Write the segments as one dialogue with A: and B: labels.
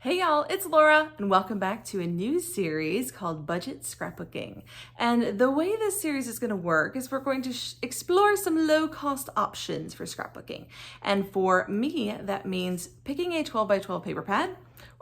A: Hey y'all, it's Laura, and welcome back to a new series called Budget Scrapbooking. And the way this series is going to work is we're going to explore some low-cost options for scrapbooking. And for me, that means picking a 12 by 12 paper pad.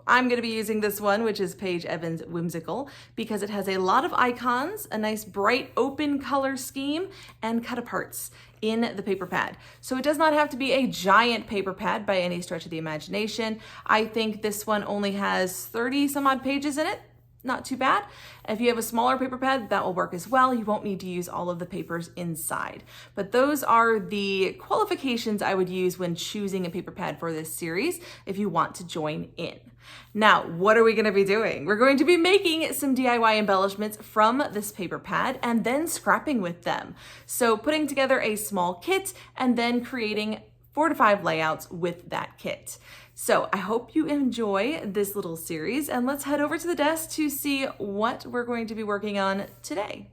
A: I'm going to be using this one, which is Paige Evans Whimsical, because it has a lot of icons, a nice bright open color scheme, and cut aparts in the paper pad. So it does not have to be a giant paper pad by any stretch of the imagination. I think this one only has 30 some odd pages in it. Not too bad. If you have a smaller paper pad, that will work as well. You won't need to use all of the papers inside. But those are the qualifications I would use when choosing a paper pad for this series if you want to join in. Now, what are we going to be doing? We're going to be making some DIY embellishments from this paper pad and then scrapping with them. So putting together a small kit and then creating 4 to 5 layouts with that kit. So I hope you enjoy this little series, and let's head over to the desk to see what we're going to be working on today.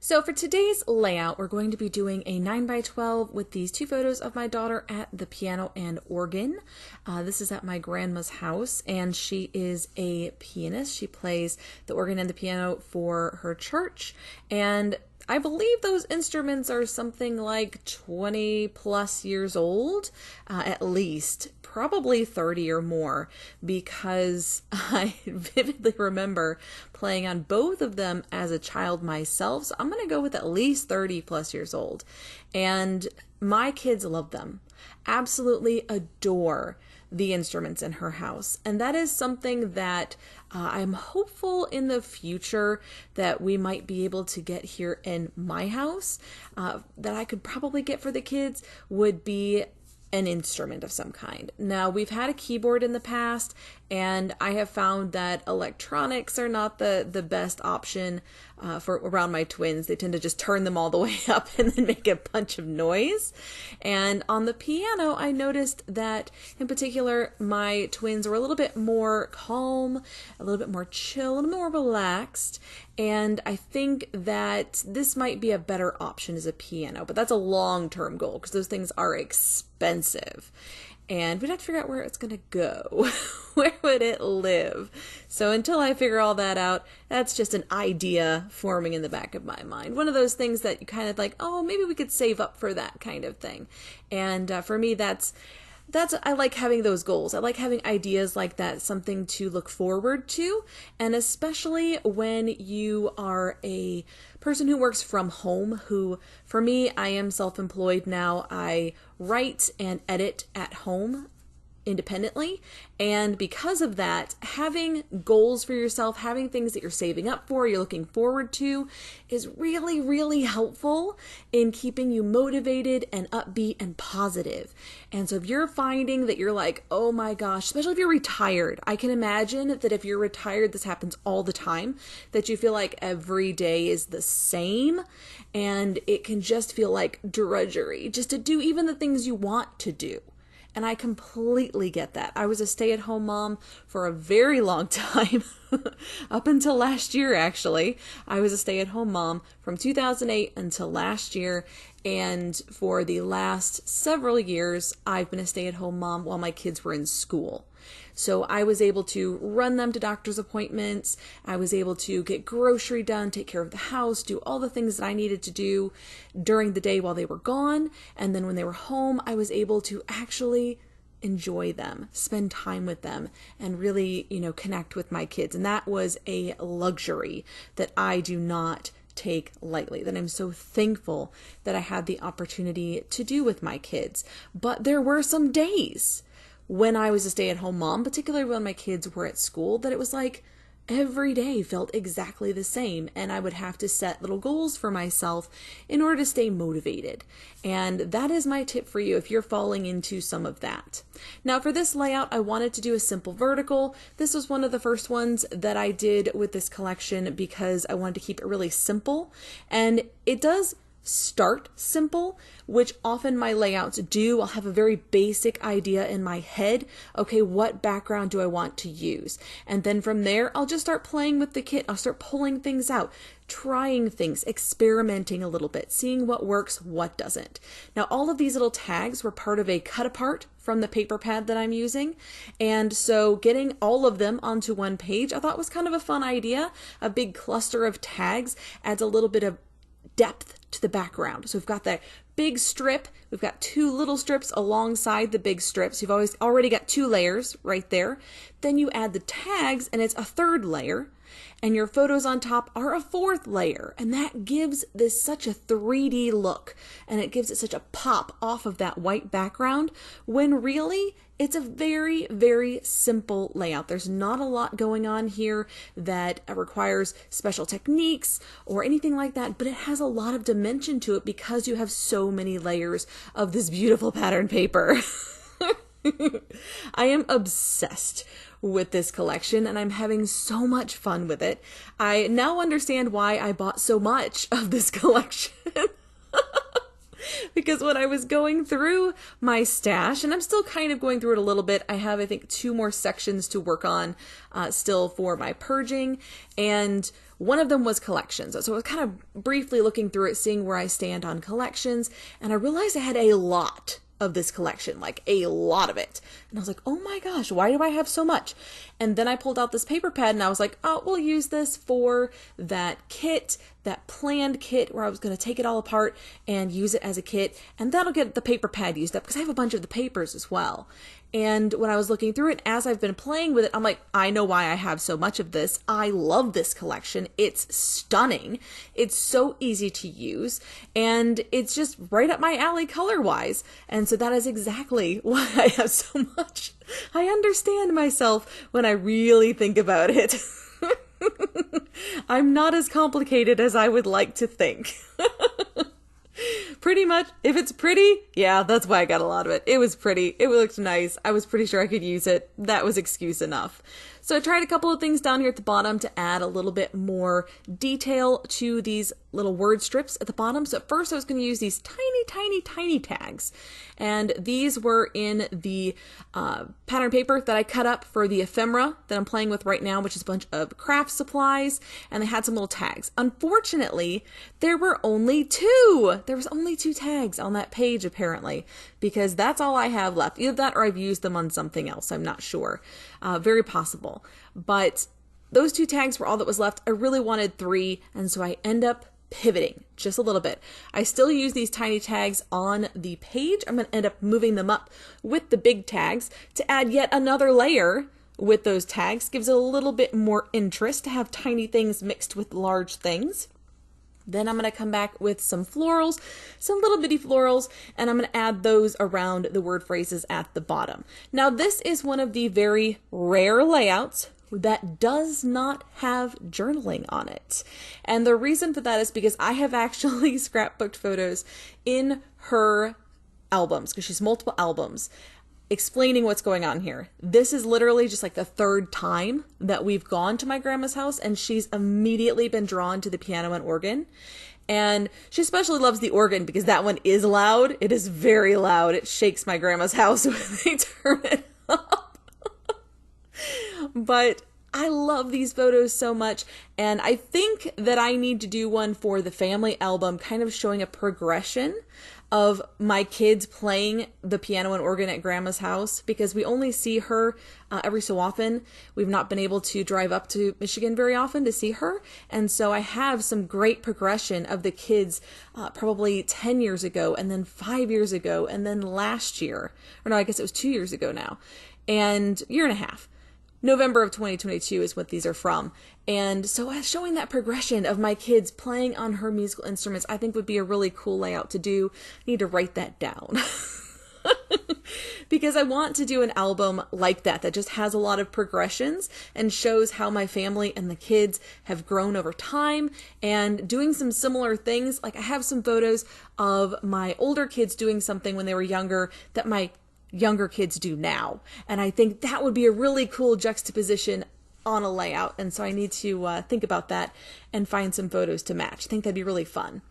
A: So for today's layout, we're going to be doing a 9 by 12 with these 2 photos of my daughter at the piano and organ. This is at my grandma's house, and she is a pianist. She plays the organ and the piano for her church, and I believe those instruments are something like 20 plus years old, at least, probably 30 or more, because I vividly remember playing on both of them as a child myself. So I'm going to go with at least 30 plus years old. And my kids love them, absolutely adore the instruments in her house. And that is something that I'm hopeful in the future that we might be able to get here in my house, that I could probably get for the kids would be an instrument of some kind. Now, we've had a keyboard in the past, and I have found that electronics are not the best option for around my twins. They tend to just turn them all the way up and then make a bunch of noise. And on the piano, I noticed that in particular, my twins were a little bit more calm, a little bit more chill, a little more relaxed. And I think that this might be a better option as a piano, but that's a long-term goal because those things are expensive. And we'd have to figure out where it's going to go. Where would it live? So until I figure all that out, that's just an idea forming in the back of my mind. One of those things that you kind of like, oh, maybe we could save up for that kind of thing. And for me, that's I like having those goals. I like having ideas like that, something to look forward to. And especially when you are a person who works from home, who, for me, I am self-employed now. I write and edit at home independently, and because of that, having goals for yourself, having things that you're saving up for, you're looking forward to, is really, really helpful in keeping you motivated and upbeat and positive. And so if you're finding that you're like, oh my gosh, especially if you're retired, I can imagine that if you're retired, this happens all the time, that you feel like every day is the same, and it can just feel like drudgery just to do even the things you want to do. And I completely get that. I was a stay-at-home mom for a very long time, up until last year, actually. I was a stay-at-home mom from 2008 until last year. And for the last several years, I've been a stay-at-home mom while my kids were in school. So I was able to run them to doctor's appointments. I was able to get grocery done, take care of the house, do all the things that I needed to do during the day while they were gone. And then when they were home, I was able to actually enjoy them, spend time with them, and really, connect with my kids. And that was a luxury that I do not take lightly, that I'm so thankful that I had the opportunity to do with my kids. But there were some days when I was a stay-at-home mom, particularly when my kids were at school, that it was like every day felt exactly the same, and I would have to set little goals for myself in order to stay motivated. And that is my tip for you if you're falling into some of that. Now for this layout, I wanted to do a simple vertical. This was one of the first ones that I did with this collection because I wanted to keep it really simple, and it does start simple, which often my layouts do. I'll have a very basic idea in my head. Okay, what background do I want to use? And then from there, I'll just start playing with the kit. I'll start pulling things out, trying things, experimenting a little bit, seeing what works, what doesn't. Now, all of these little tags were part of a cut apart from the paper pad that I'm using. And so getting all of them onto one page, I thought was kind of a fun idea. A big cluster of tags adds a little bit of depth to the background. So we've got that big strip, we've got two little strips alongside the big strips. You've already got two layers right there. Then you add the tags and it's a third layer, and your photos on top are a fourth layer. And that gives this such a 3D look, and it gives it such a pop off of that white background, when really it's a very, very simple layout. There's not a lot going on here that requires special techniques or anything like that, but it has a lot of dimension to it because you have so many layers of this beautiful pattern paper. I am obsessed with this collection and I'm having so much fun with it. I now understand why I bought so much of this collection. Because when I was going through my stash, and I'm still kind of going through it a little bit, I have, I think, 2 more sections to work on still for my purging, and one of them was collections. So I was kind of briefly looking through it, seeing where I stand on collections, and I realized I had a lot of this collection, like a lot of it. And I was like, oh my gosh, why do I have so much? And then I pulled out this paper pad and I was like, oh, we'll use this for that kit, that planned kit where I was going to take it all apart and use it as a kit. And that'll get the paper pad used up because I have a bunch of the papers as well. And when I was looking through it, as I've been playing with it, I'm like, I know why I have so much of this. I love this collection. It's stunning. It's so easy to use. And it's just right up my alley color-wise. And so that is exactly why I have so much. I understand myself when I really think about it. I'm not as complicated as I would like to think. Pretty much, if it's pretty, yeah, that's why I got a lot of it. It was pretty. It looked nice. I was pretty sure I could use it. That was excuse enough. So I tried a couple of things down here at the bottom to add a little bit more detail to these little word strips at the bottom. So at first I was going to use these tiny, tiny, tiny tags. And these were in the pattern paper that I cut up for the ephemera that I'm playing with right now, which is a bunch of craft supplies. And they had some little tags. Unfortunately, there were only 2. There was only 2 tags on that page apparently, because that's all I have left. Either that or I've used them on something else. I'm not sure. Very possible. But those 2 tags were all that was left. I really wanted 3, and so I end up pivoting just a little bit. I still use these tiny tags on the page. I'm going to end up moving them up with the big tags to add yet another layer with those tags. Gives it a little bit more interest to have tiny things mixed with large things. Then I'm going to come back with some florals, some little bitty florals, and I'm going to add those around the word phrases at the bottom. Now, this is one of the very rare layouts that does not have journaling on it. And the reason for that is because I have actually scrapbooked photos in her albums, because she's multiple albums, explaining what's going on here. This is literally just like the 3rd time that we've gone to my grandma's house, and she's immediately been drawn to the piano and organ. And she especially loves the organ because that one is loud. It is very loud. It shakes my grandma's house when they turn it up. But I love these photos so much, and I think that I need to do one for the family album, kind of showing a progression of my kids playing the piano and organ at grandma's house, because we only see her every so often. We've not been able to drive up to Michigan very often to see her, and so I have some great progression of the kids probably 10 years ago, and then 5 years ago, and then last year, or no, I guess it was 2 years ago now, and year and a half. November of 2022 is what these are from. And so showing that progression of my kids playing on her musical instruments, I think would be a really cool layout to do. I need to write that down. Because I want to do an album like that just has a lot of progressions and shows how my family and the kids have grown over time, and doing some similar things. Like I have some photos of my older kids doing something when they were younger that my younger kids do now. And I think that would be a really cool juxtaposition on a layout, and so I need to think about that and find some photos to match. I think that'd be really fun.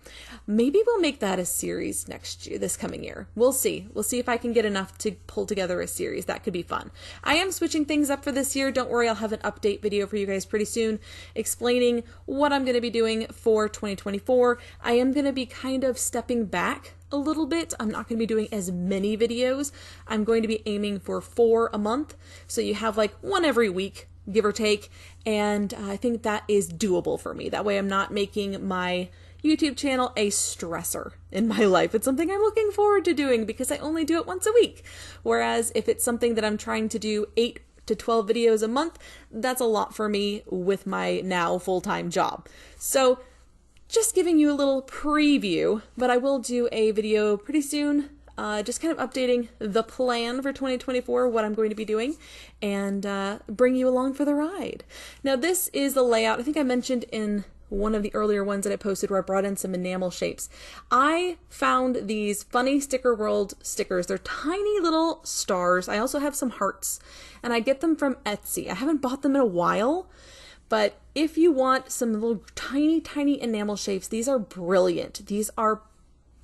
A: Maybe we'll make that a series next year, this coming year. We'll see. We'll see if I can get enough to pull together a series. That could be fun. I am switching things up for this year. Don't worry, I'll have an update video for you guys pretty soon explaining what I'm going to be doing for 2024. I am going to be kind of stepping back a little bit. I'm not going to be doing as many videos. I'm going to be aiming for 4 a month. So you have like one every week, give or take. And I think that is doable for me. That way I'm not making my YouTube channel a stressor in my life. It's something I'm looking forward to doing because I only do it once a week. Whereas if it's something that I'm trying to do 8 to 12 videos a month, that's a lot for me with my now full-time job. So just giving you a little preview, but I will do a video pretty soon, just kind of updating the plan for 2024, what I'm going to be doing, and bring you along for the ride. Now this is the layout. I think I mentioned in one of the earlier ones that I posted where I brought in some enamel shapes. I found these funny Sticker World stickers. They're tiny little stars. I also have some hearts, and I get them from Etsy. I haven't bought them in a while, but if you want some little tiny enamel shapes, these are brilliant. These are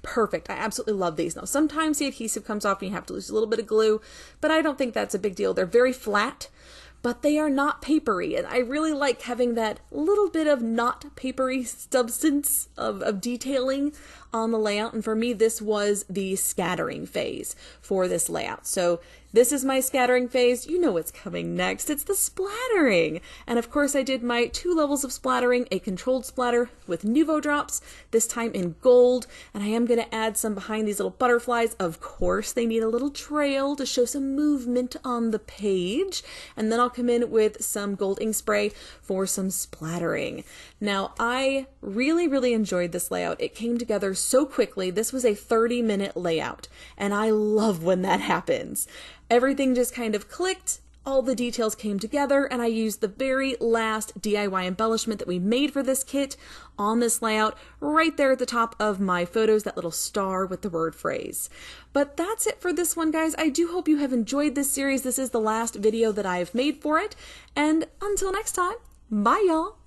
A: perfect. I absolutely love these. Now, sometimes the adhesive comes off and you have to use a little bit of glue, but I don't think that's a big deal. They're very flat, but they are not papery. And I really like having that little bit of not papery substance of detailing on the layout. And for me, this was the scattering phase for this layout. So this is my scattering phase. You know what's coming next. It's the splattering. And of course I did my 2 levels of splattering, a controlled splatter with Nuvo drops, this time in gold. And I am going to add some behind these little butterflies. Of course, they need a little trail to show some movement on the page. And then I'll come in with some gold ink spray for some splattering. Now, I really enjoyed this layout. It came together so quickly. This was a 30-minute layout, and I love when that happens. Everything just kind of clicked, all the details came together, and I used the very last DIY embellishment that we made for this kit on this layout right there at the top of my photos, that little star with the word phrase. But that's it for this one, guys. I do hope you have enjoyed this series. This is the last video that I've made for it, and until next time, bye y'all!